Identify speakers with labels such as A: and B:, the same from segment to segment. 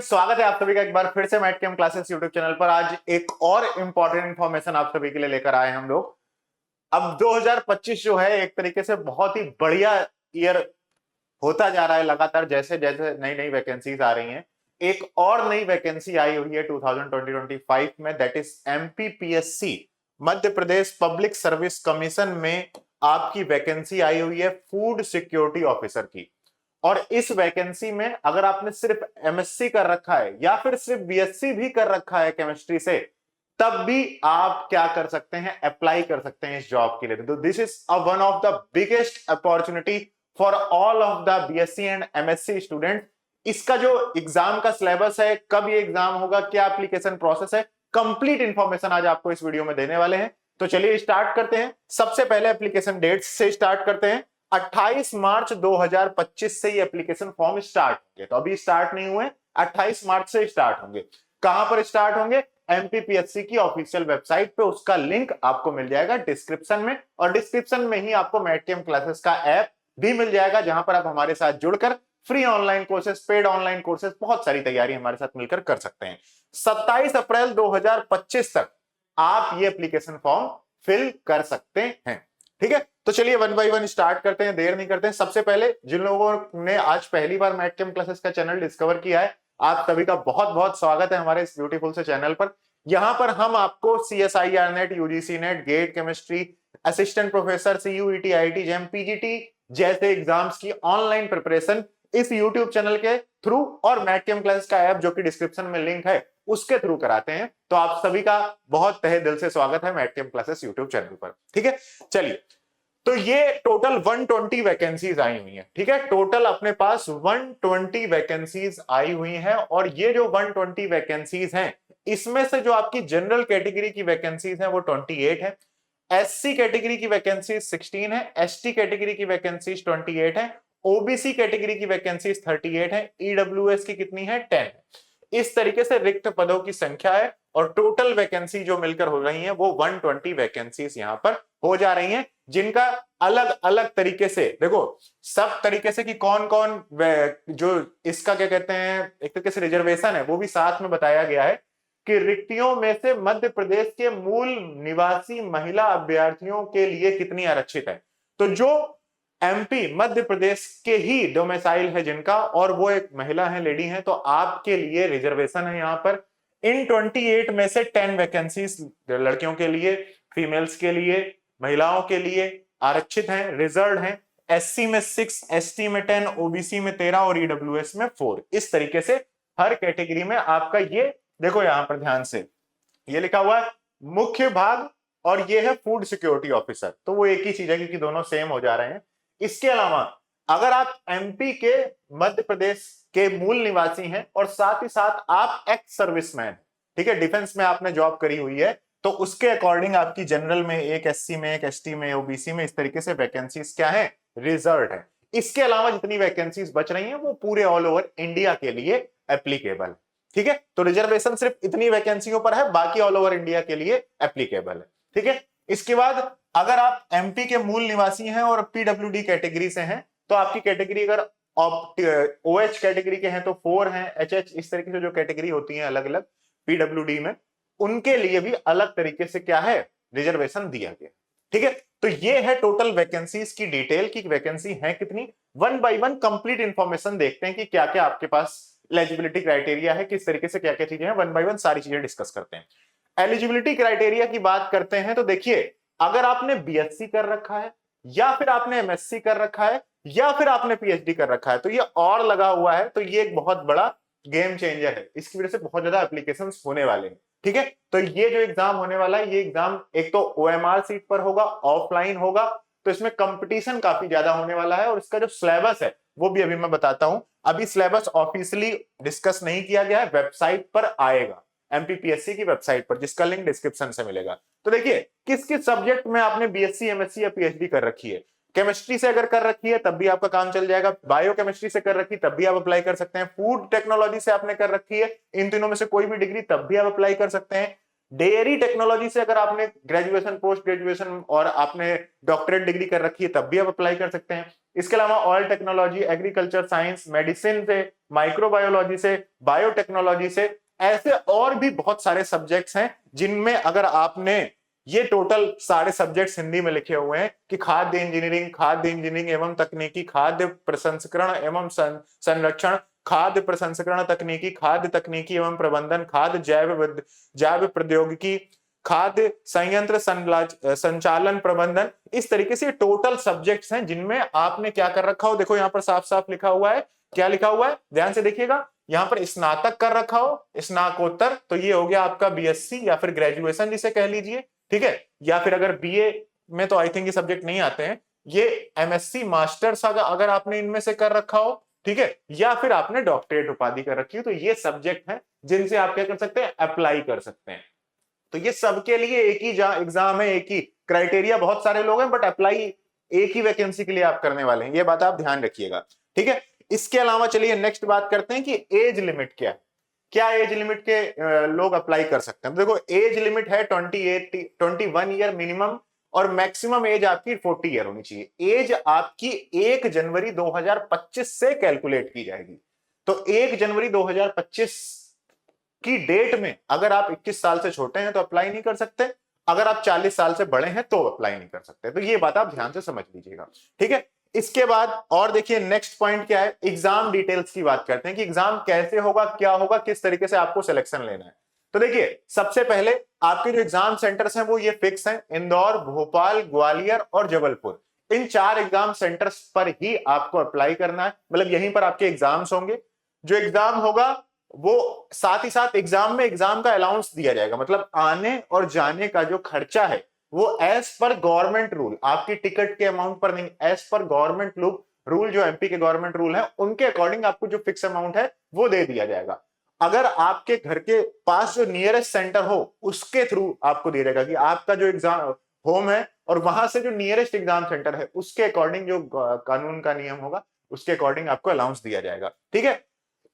A: Students, स्वागत है आप सभी का एक बार फिर से Math Chem Classes YouTube channel पर। आज एक और इंपॉर्टेंट इंफॉर्मेशन आप सभी के लिए लेकर आए हम लोग। अब 2025 जो है एक तरीके से बहुत ही बढ़िया ईयर होता जा रहा है। लगातार जैसे जैसे नई नई वैकेंसीज आ रही हैं, एक और नई वैकेंसी आई हुई है 2025 में, that is MPPSC, Madhya Pradesh public service commission में आपकी वैकेंसी आई हुई है फूड सिक्योरिटी ऑफिसर की। और इस वैकेंसी में अगर आपने सिर्फ एमएससी कर रखा है या फिर सिर्फ बीएससी भी कर रखा है केमिस्ट्री से, तब भी आप क्या कर सकते हैं, अप्लाई कर सकते हैं इस जॉब के लिए। तो this is one of the biggest opportunity for all of the BSc and MSc student. इसका जो एग्जाम का सिलेबस है, कब ये एग्जाम होगा, क्या एप्लीकेशन प्रोसेस है, कंप्लीट इंफॉर्मेशन आज आपको इस वीडियो में देने वाले हैं। तो चलिए स्टार्ट करते हैं। सबसे पहले एप्लीकेशन डेट से स्टार्ट करते हैं। 28 मार्च 2025 से ये एप्लीकेशन फॉर्म स्टार्ट होंगे। तो अभी स्टार्ट नहीं हुए, 28 मार्च से स्टार्ट होंगे। कहां पर स्टार्ट होंगे? एमपीपीएससी की ऑफिशियल वेबसाइट पे। उसका लिंक आपको मिल जाएगा डिस्क्रिप्शन में, और डिस्क्रिप्शन में ही आपको मैथ कैम क्लासेस का ऐप भी मिल जाएगा, जहां पर आप हमारे साथ जुड़कर free online courses, paid online courses, बहुत सारी तैयारी हमारे साथ मिलकर कर सकते हैं। 27 अप्रैल 2025 तक आप ये एप्लीकेशन फॉर्म फिल कर सकते हैं। ठीक है, तो चलिए वन बाय वन स्टार्ट करते हैं, देर नहीं करते हैं। सबसे पहले जिन लोगों ने आज पहली बार मैथ कैम क्लासेस का चैनल डिस्कवर किया है, आप सभी का बहुत बहुत स्वागत है हमारे इस ब्यूटीफुल से चैनल पर। यहां पर हम आपको CSIR NET, UGC NET, GATE chemistry, assistant professor, CUET, IT JAM, PGT जैसे एग्जाम्स की ऑनलाइन प्रिपरेशन इस यूट्यूब चैनल के थ्रू और मैथ कैम क्लासेस का ऐप जो कि डिस्क्रिप्शन में लिंक है उसके थ्रू कराते हैं। तो आप सभी का बहुत तहे दिल से स्वागत है Math Chem Classes YouTube channel पर। ठीक है, चलिए, तो ये टोटल 120 वैकेंसीज आई हुई हैं। ठीक है, टोटल अपने पास 120 वैकेंसीज आई हुई हैं। और ये जो 120 वैकेंसीज हैं, इसमें से जो आपकी जनरल कैटेगरी की वैकेंसीज हैं वो 28 है, एससी कैटेगरी की वैकेंसीज 16 है, एसटी कैटेगरी की वैकेंसीज 28 है, ओबीसी कैटेगरी की वैकेंसीज 38 है, ईडब्ल्यूएस की कितनी है? 10 है। इस तरीके से रिक्त पदों की संख्या है, और टोटल वैकेंसी जो मिलकर हो रही है वो 120 वैकेंसीज यहां पर हो जा रही हैं, जिनका अलग अलग तरीके से, देखो सब तरीके से कि कौन कौन जो इसका क्या कहते हैं, एक तरीके से रिजर्वेशन है वो भी साथ में बताया गया है कि रिक्तियों में से मध्य प्रदेश के मूल निवासी महिला अभ्यर्थियों के लिए कितनी आरक्षित है। तो जो एमपी मध्य प्रदेश के ही डोमिसाइल है जिनका, और वो एक महिला है, लेडी है, तो आपके लिए रिजर्वेशन है यहां पर। इन 28 में से 10 वैकेंसीज लड़कियों के लिए, फीमेल्स के लिए, महिलाओं के लिए आरक्षित हैं, रिजर्व हैं। एससी में 6, एसटी में 10, ओबीसी में 13 और ईडब्ल्यूएस में 4। इस तरीके से हर कैटेगरी में आपका ये, देखो यहां पर ध्यान से ये लिखा हुआ है मुख्य भाग, और ये है फूड सिक्योरिटी ऑफिसर। तो वो एक ही चीज है क्योंकि दोनों सेम हो जा रहे हैं। इसके अलावा अगर आप एमपी के, मध्य प्रदेश के मूल निवासी हैं, और साथ ही साथ आप एक्स सर्विसमैन, ठीक है, डिफेंस में आपने जॉब करी हुई है, तो उसके अकॉर्डिंग आपकी जनरल में एक, एससी में एक, एसटी में, ओबीसी में, इस तरीके से वैकेंसीज क्या है? रिजर्व है। इसके अलावा जितनी वैकेंसीज बच रही हैं वो पूरे ऑल ओवर इंडिया के लिए एप्लीकेबल है। ठीक है, तो रिजर्वेशन सिर्फ इतनी वैकेंसियों पर है, बाकी ऑल ओवर इंडिया के लिए एप्लीकेबल है। ठीक है, इसके बाद अगर आप एमपी के मूल निवासी हैं और पीडब्ल्यूडी कैटेगरी से हैं, तो आपकी कैटेगरी अगर ओएच कैटेगरी के हैं तो 4 हैं, एचएच, इस तरीके से जो कैटेगरी होती है अलग अलग पीडब्ल्यूडी में, उनके लिए भी अलग तरीके से क्या है? रिजर्वेशन दिया गया। ठीक है, तो ये है टोटल वैकेंसीज की डिटेल की वैकेंसी है कितनी। One by one complete information देखते हैं कि क्या क्या आपके पास एलिजिबिलिटी क्राइटेरिया है, किस तरीके से क्या क्या चीजें हैं। वन बाय वन सारी चीजें डिस्कस करते हैं। एलिजिबिलिटी क्राइटेरिया की बात करते हैं तो देखिए, अगर आपने बीएससी कर रखा है, या फिर आपने एमएससी कर रखा है, या फिर आपने पीएचडी कर रखा है, तो ये और लगा हुआ है, तो ये एक बहुत बड़ा गेम चेंजर है। इसकी वजह से बहुत ज्यादा एप्लीकेशंस होने वाले हैं। ठीक है, तो ये जो एग्जाम होने वाला है, ये एग्जाम एक तो ओएमआर सीट पर होगा, ऑफलाइन होगा, तो इसमें कंपटीशन काफी ज्यादा होने वाला है। और इसका जो सिलेबस है वो भी अभी मैं बताता हूं। अभी सिलेबस ऑफिशियली डिस्कस नहीं किया गया है, वेबसाइट पर आएगा, एमपीपीएससी की वेबसाइट पर, जिसका लिंक डिस्क्रिप्शन से मिलेगा। तो देखिए, किस किस सब्जेक्ट में आपने बीएससी, एमएससी या पीएचडी कर रखी है। केमिस्ट्री से अगर कर रखी है तब भी आपका काम चल जाएगा, बायोकेमिस्ट्री से कर रखी तब भी आप अप्लाई कर सकते हैं, फूड टेक्नोलॉजी से आपने कर रखी है, इन तीनों में से कोई भी डिग्री, तब भी आप अप्लाई कर सकते हैं। डेयरी टेक्नोलॉजी से अगर आपने ग्रेजुएशन, पोस्ट ग्रेजुएशन और आपने डॉक्टरेट डिग्री कर रखी है तब भी आप अप्लाई कर सकते हैं। इसके अलावा oil technology, agriculture science, medicine से, माइक्रोबायोलॉजी से, बायोटेक्नोलॉजी से, ऐसे और भी बहुत सारे सब्जेक्ट्स हैं जिनमें अगर आपने ये टोटल सारे सब्जेक्ट्स हिंदी में लिखे हुए हैं कि खाद्य इंजीनियरिंग एवं तकनीकी, खाद्य प्रसंस्करण एवं संरक्षण, खाद्य प्रसंस्करण तकनीकी, खाद्य तकनीकी एवं प्रबंधन, खाद्य जैव प्रौद्योगिकी, खाद्य संयंत्र संचालन प्रबंधन, इस तरीके से टोटल सब्जेक्ट्स हैं जिनमें आपने क्या कर रखा हो। देखो यहां पर साफ साफ लिखा हुआ है, क्या लिखा हुआ है, ध्यान से देखिएगा। यहां पर स्नातक कर रखा हो, स्नाकोत्तर, तो ये हो गया आपका बीएससी या फिर ग्रेजुएशन जिसे कह लीजिए, ठीक है। या फिर अगर बीए में तो आई थिंक ये सब्जेक्ट नहीं आते हैं, ये एमएससी मास्टर्स अगर आपने इनमें से कर रखा हो, ठीक है, या फिर आपने डॉक्टरेट उपाधि कर रखी हो, तो ये सब्जेक्ट है जिनसे आप क्या कर सकते हैं, अप्लाई कर सकते हैं। तो ये सबके लिए एक ही एग्जाम है, एक ही क्राइटेरिया, बहुत सारे लोग हैं बट अप्लाई एक ही वैकेंसी के लिए आप करने वाले हैं, ये बात आप ध्यान रखिएगा, ठीक है। इसके अलावा चलिए नेक्स्ट बात करते हैं कि एज लिमिट क्या है, क्या एज लिमिट के लोग अप्लाई कर सकते हैं। देखो एज लिमिट है 21 ईयर मिनिमम, और मैक्सिमम एज आपकी 40 ईयर होनी चाहिए। एज आपकी 1 जनवरी 2025 से कैलकुलेट की जाएगी। तो 1 जनवरी 2025 की डेट में अगर आप 21 साल से छोटे हैं तो अप्लाई नहीं कर सकते, अगर आप 40 साल से बड़े हैं तो अप्लाई नहीं कर सकते। तो ये बात आप ध्यान से समझ लीजिएगा, ठीक है। इसके बाद और देखिए नेक्स्ट पॉइंट क्या है, एग्जाम डिटेल्स की बात करते हैं कि एग्जाम कैसे होगा, क्या होगा, किस तरीके से आपको सिलेक्शन लेना है। तो देखिए सबसे पहले आपके जो एग्जाम सेंटर्स हैं वो ये फिक्स हैं, इंदौर, भोपाल, ग्वालियर और जबलपुर। इन 4 एग्जाम सेंटर्स पर ही आपको अप्लाई करना है, मतलब यहीं पर आपके एग्जाम्स होंगे। जो एग्जाम होगा वो साथ ही साथ एग्जाम में एग्जाम का अलाउंस दिया जाएगा, मतलब आने और जाने का जो खर्चा है वो एज पर गवर्नमेंट रूल, आपकी टिकट के अमाउंट पर नहीं, एज पर गवर्नमेंट रूल, जो एमपी के गवर्नमेंट रूल है उनके अकॉर्डिंग आपको जो फिक्स अमाउंट है वो दे दिया जाएगा। अगर आपके घर के पास जो नियरेस्ट सेंटर हो उसके थ्रू आपको दिया जाएगा कि आपका जो एग्जाम होम है और वहां से जो नियरेस्ट एग्जाम सेंटर है उसके अकॉर्डिंग जो कानून का नियम होगा उसके अकॉर्डिंग आपको अलाउंस दिया जाएगा, ठीक है।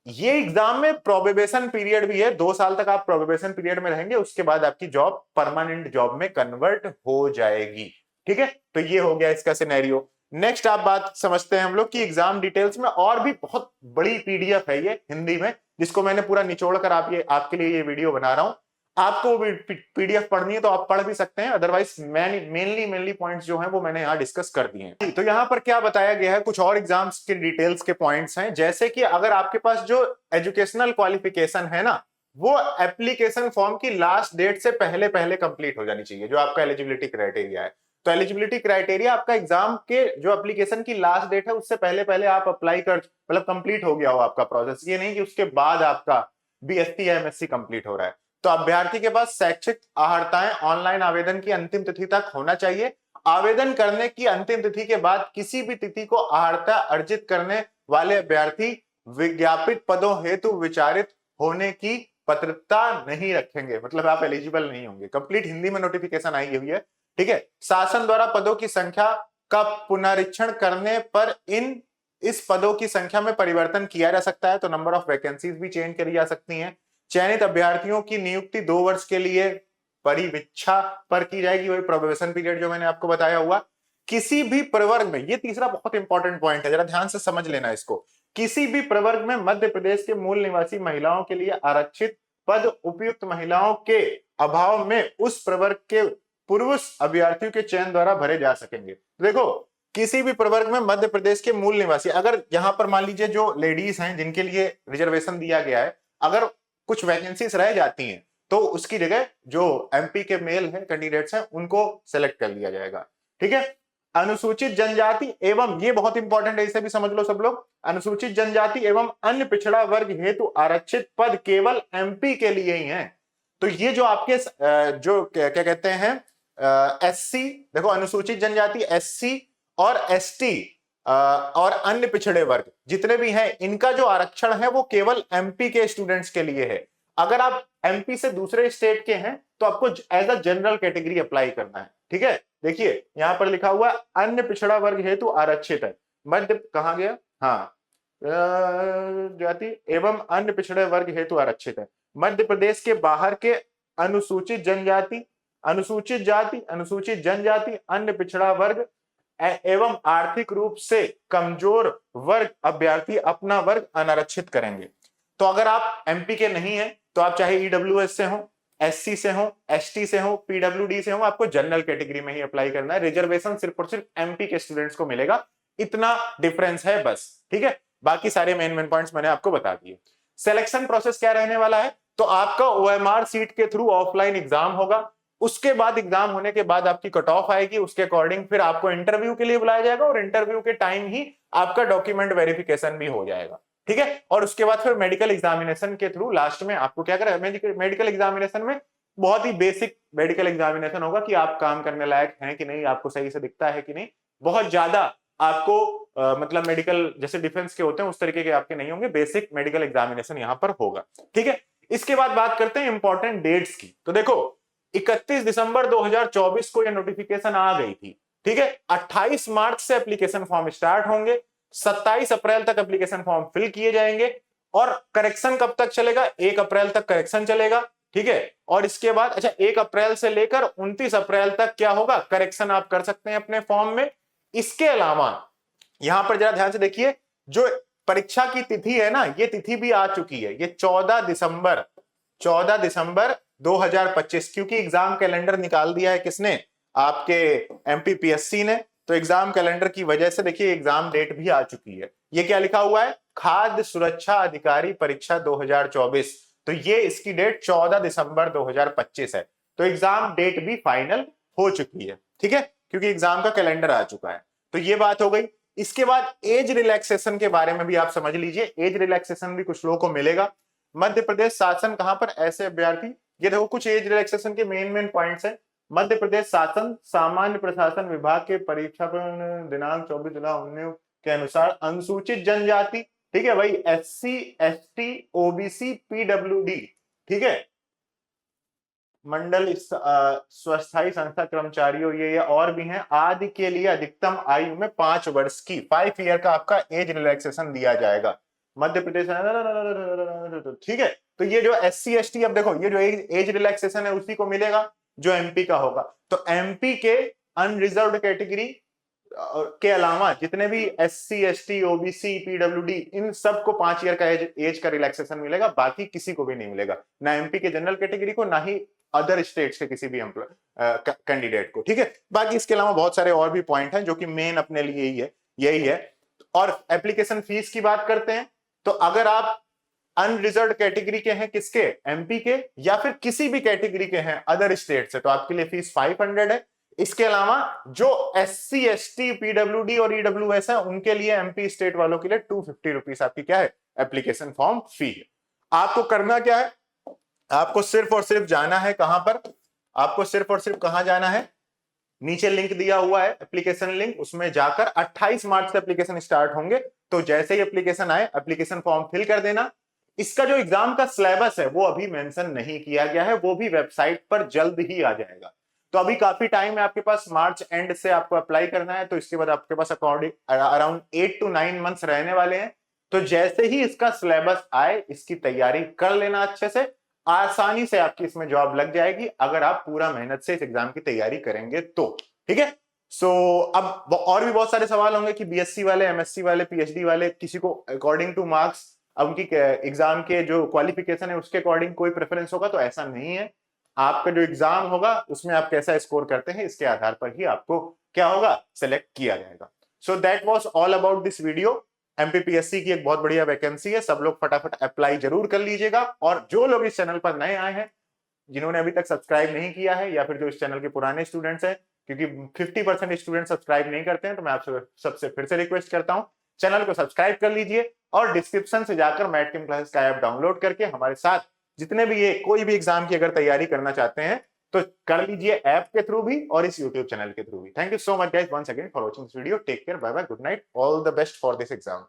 A: ये एग्जाम में प्रोबेशन पीरियड भी है, 2 साल तक आप प्रोबेशन पीरियड में रहेंगे, उसके बाद आपकी जॉब परमानेंट जॉब में कन्वर्ट हो जाएगी, ठीक है। तो ये हो गया इसका सिनेरियो। नेक्स्ट आप बात समझते हैं हम लोग कि एग्जाम डिटेल्स में और भी बहुत बड़ी पीडीएफ है ये हिंदी में, जिसको मैंने पूरा निचोड़ कर आपके लिए ये वीडियो बना रहा हूं। आपको पीडीएफ पढ़नी है तो आप पढ़ भी सकते हैं, अदरवाइज मेनली पॉइंट्स जो हैं वो मैंने यहाँ डिस्कस कर दिए हैं। तो यहाँ पर क्या बताया गया है, कुछ और एग्जाम्स के डिटेल्स के पॉइंट्स हैं, जैसे कि अगर आपके पास जो एजुकेशनल क्वालिफिकेशन है ना, वो एप्लीकेशन फॉर्म की लास्ट डेट से पहले पहले कंप्लीट हो जानी चाहिए, जो आपका एलिजिबिलिटी क्राइटेरिया है। तो एलिजिबिलिटी क्राइटेरिया आपका एग्जाम के जो एप्लीकेशन की लास्ट डेट है उससे पहले पहले आप अप्लाई कर, मतलब कंप्लीट हो गया हो आपका प्रोसेस, ये नहीं कि उसके बाद आपका बीएससी या एमएससी कंप्लीट हो रहा है। तो अभ्यर्थी के पास शैक्षिक अहर्ताएं ऑनलाइन आवेदन की अंतिम तिथि तक होना चाहिए। आवेदन करने की अंतिम तिथि के बाद किसी भी तिथि को अहर्ता अर्जित करने वाले अभ्यर्थी विज्ञापित पदों हेतु विचारित होने की पात्रता नहीं रखेंगे, मतलब आप एलिजिबल नहीं होंगे। कंप्लीट हिंदी में नोटिफिकेशन आई हुई है, ठीक है। शासन द्वारा पदों की संख्या का पुनरीक्षण करने पर इस पदों की संख्या में परिवर्तन किया जा सकता है, तो नंबर ऑफ वैकेंसीज भी चेंज करी जा सकती हैं। चयनित अभ्यर्थियों की नियुक्ति 2 वर्ष के लिए परिवीक्षा पर की जाएगी, वही प्रोबेशन पीरियड जो मैंने आपको बताया हुआ। किसी भी प्रवर्ग में, ये तीसरा बहुत इंपॉर्टेंट पॉइंट है, जरा ध्यान से समझ लेना इसको, किसी भी प्रवर्ग में मध्य प्रदेश के मूल निवासी महिलाओं के लिए आरक्षित पद उपयुक्त महिलाओं के अभाव में उस प्रवर्ग के पूर्व अभ्यर्थियों के चयन द्वारा भरे जा सकेंगे। देखो किसी भी प्रवर्ग में मध्य प्रदेश के मूल निवासी, अगर यहां पर मान लीजिए जो लेडीज हैं जिनके लिए रिजर्वेशन दिया गया है, अगर कुछ वैकेंसीज रह जाती हैं तो उसकी जगह जो एमपी के मेल हैं कैंडिडेट्स हैं उनको सेलेक्ट कर लिया जाएगा, ठीक है। अनुसूचित जनजाति एवं, ये बहुत इंपॉर्टेंट है, इसे भी समझ लो सब लोग, अनुसूचित जनजाति एवं अन्य पिछड़ा वर्ग हेतु आरक्षित पद केवल एमपी के लिए ही हैं। तो ये जो आपके जो क्या कहते हैं एससी, देखो अनुसूचित जनजाति, एससी और एसटी और अन्य पिछड़े वर्ग जितने भी हैं, इनका जो आरक्षण है वो केवल एमपी के स्टूडेंट्स के लिए है। अगर आप एमपी से दूसरे स्टेट के हैं तो आपको as a general category apply करना है, ठीक है। देखिए यहां पर लिखा हुआ अन्य पिछड़ा वर्ग हेतु आरक्षित है, मध्य कहां गया, हाँ जाति एवं अन्य पिछड़े वर्ग हेतु आरक्षित है। मध्य प्रदेश के बाहर के अनुसूचित जनजाति, अनुसूचित जाति, अनुसूचित जनजाति, अन्य पिछड़ा वर्ग एवं आर्थिक रूप से कमजोर वर्ग अभ्यर्थी अपना वर्ग अनारक्षित करेंगे। तो अगर आप एमपी के नहीं है तो आप चाहे ईडब्ल्यूएस से हो, एससी से हो, एसटी से हो, पीडब्ल्यूडी से हो, आपको जनरल कैटेगरी में ही अप्लाई करना है। रिजर्वेशन सिर्फ और सिर्फ एमपी के स्टूडेंट्स को मिलेगा, इतना डिफरेंस है बस, ठीक है। बाकी सारे मेन पॉइंट्स मैंने आपको बता दिए। सिलेक्शन प्रोसेस क्या रहने वाला है, तो आपका ओएमआर सीट के थ्रू ऑफलाइन एग्जाम होगा, उसके बाद एग्जाम होने के बाद आपकी कट ऑफ आएगी, उसके अकॉर्डिंग फिर आपको इंटरव्यू के लिए बुलाया जाएगा और इंटरव्यू के टाइम ही आपका डॉक्यूमेंट वेरिफिकेशन भी हो जाएगा, ठीक है। और उसके बाद फिर मेडिकल एग्जामिनेशन के थ्रू लास्ट में आपको क्या करें, मेडिकल एग्जामिनेशन में बहुत ही बेसिक मेडिकल एग्जामिनेशन होगा कि आप काम करने लायक हैं कि नहीं, आपको सही से दिखता है कि नहीं। बहुत ज्यादा आपको मतलब मेडिकल जैसे डिफेंस के होते हैं उस तरीके के आपके नहीं होंगे, बेसिक मेडिकल एग्जामिनेशन यहां पर होगा, ठीक है। इसके बाद बात करते हैं इंपॉर्टेंट डेट्स की। तो देखो 31 दिसंबर 2024 को यह नोटिफिकेशन आ गई थी, ठीक है। 28 मार्च से एप्लीकेशन फॉर्म स्टार्ट होंगे, 27 अप्रैल तक एप्लीकेशन फॉर्म फिल किए जाएंगे और करेक्शन कब तक चलेगा, 1 अप्रैल तक करेक्शन चलेगा, ठीक है। और इसके बाद अच्छा 1 अप्रैल से लेकर 29 अप्रैल तक क्या होगा, करेक्शन आप कर सकते हैं अपने फॉर्म में। इसके अलावा यहां पर जरा ध्यान से देखिए, जो परीक्षा की तिथि है ना, ये तिथि भी आ चुकी है, ये 14 दिसंबर 2025, क्योंकि एग्जाम कैलेंडर निकाल दिया है किसने, आपके एमपीपीएससी ने। तो एग्जाम कैलेंडर की वजह से देखिए एग्जाम डेट भी आ चुकी है। ये क्या लिखा हुआ है, खाद्य सुरक्षा अधिकारी परीक्षा 2024, तो ये इसकी डेट 14 दिसंबर 2025 है। तो एग्जाम डेट भी फाइनल हो चुकी है, ठीक है, क्योंकि एग्जाम का कैलेंडर आ चुका है। तो ये बात हो गई। इसके बाद एज रिलैक्सेशन के बारे में भी आप समझ लीजिए, एज रिलैक्सेशन भी कुछ लोगों को मिलेगा। मध्य प्रदेश शासन कहां पर ऐसे अभ्यर्थी, ये देखो कुछ एज रिलैक्सेशन के मेन पॉइंट्स हैं। मध्य प्रदेश शासन सामान्य प्रशासन विभाग के परीक्षा पर दिनांक 24/19 के अनुसार अनुसूचित जनजाति, ठीक है भाई, एससी, एसटी, ओबीसी, पीडब्ल्यूडी, ठीक है, मंडल स्वस्थायी संस्था कर्मचारियों, ये और भी हैं, आदि के लिए अधिकतम आयु में 5 वर्ष की 5 ईयर का आपका एज रिलैक्सेशन दिया जाएगा मध्य प्रदेश, ठीक है। तो ये जो एससी एसटी, अब देखो ये जो एज रिलैक्सेशन है उसी को मिलेगा जो एमपी का होगा। तो एमपी के अनरिजर्व्ड कैटेगरी के अलावा जितने भी एससी, एसटी, ओबीसी, पीडब्ल्यूडी, इन सबको 5 ईयर का एज का रिलैक्सेशन मिलेगा, बाकी किसी को भी नहीं मिलेगा, ना एमपी के जनरल कैटेगरी को, ना ही अदर स्टेट्स के किसी भी कैंडिडेट को, ठीक है। बाकी इसके अलावा बहुत सारे और भी पॉइंट हैं जो कि मेन अपने लिए यही है। और एप्लीकेशन फीस की बात करते हैं, तो अगर आप अनरिजर्व्ड कैटेगरी के हैं, किसके, एमपी के, या फिर किसी भी कैटेगरी के हैं अदर स्टेट से, तो आपके लिए फीस 500 है। इसके अलावा जो एससी, एसटी, पीडब्ल्यूडी और ईडब्ल्यूएस है उनके लिए, एमपी स्टेट वालों के लिए 250 रुपीज आपकी क्या है, एप्लीकेशन फॉर्म फी है। आपको करना क्या है, आपको सिर्फ और सिर्फ जाना है कहां पर, आपको सिर्फ और सिर्फ कहां जाना है, नीचे लिंक दिया हुआ है एप्लीकेशन लिंक, उसमें जाकर 28 मार्च से एप्लीकेशन स्टार्ट होंगे। तो जैसे ही एप्लीकेशन आए एप्लीकेशन फॉर्म फिल कर देना। इसका जो एग्जाम का सिलेबस है वो अभी मेंशन नहीं किया गया है, वो भी वेबसाइट पर जल्द ही आ जाएगा। तो अभी काफी टाइम है आपके पास, मार्च एंड से आपको अप्लाई करना है, तो इसके बाद आपके पास अकॉर्डिंग अराउंड 8 to 9 मंथ्स रहने वाले हैं। तो जैसे ही इसका सिलेबस आए इसकी तैयारी कर लेना अच्छे से, आसानी से आपकी इसमें जॉब लग जाएगी अगर आप पूरा मेहनत से इस एग्जाम की तैयारी करेंगे तो, ठीक है। सो अब और भी बहुत सारे सवाल होंगे कि बीएससी वाले, एमएससी वाले, पीएचडी वाले, किसी को अकॉर्डिंग टू मार्क्स अब उनकी एग्जाम के जो क्वालिफिकेशन है उसके अकॉर्डिंग कोई प्रेफरेंस होगा, तो ऐसा नहीं है। आपका जो एग्जाम होगा उसमें आप कैसा स्कोर करते हैं इसके आधार पर ही आपको क्या होगा, सिलेक्ट किया जाएगा। So that was all about this video. MPPSC की एक बहुत बढ़िया वैकेंसी है, सब लोग फटाफट अप्लाई जरूर कर लीजिएगा। और जो लोग इस चैनल पर नए आए हैं, जिन्होंने अभी तक सब्सक्राइब नहीं किया है, या फिर जो इस चैनल के पुराने स्टूडेंट्स हैं, क्योंकि 50% स्टूडेंट सब्सक्राइब नहीं करते हैं, तो मैं आपसे सबसे फिर से रिक्वेस्ट करता हूं चैनल को सब्सक्राइब कर लीजिए और डिस्क्रिप्शन से जाकर मैटकिम क्लासेस का ऐप डाउनलोड करके हमारे साथ जितने भी ये कोई भी एग्जाम की अगर तैयारी करना चाहते हैं तो कर लीजिए, ऐप के थ्रू भी और इस यूट्यूब चैनल के थ्रू भी। Thank you so much guys once again for watching this video. Take care, bye bye, good night, all the best for this exam.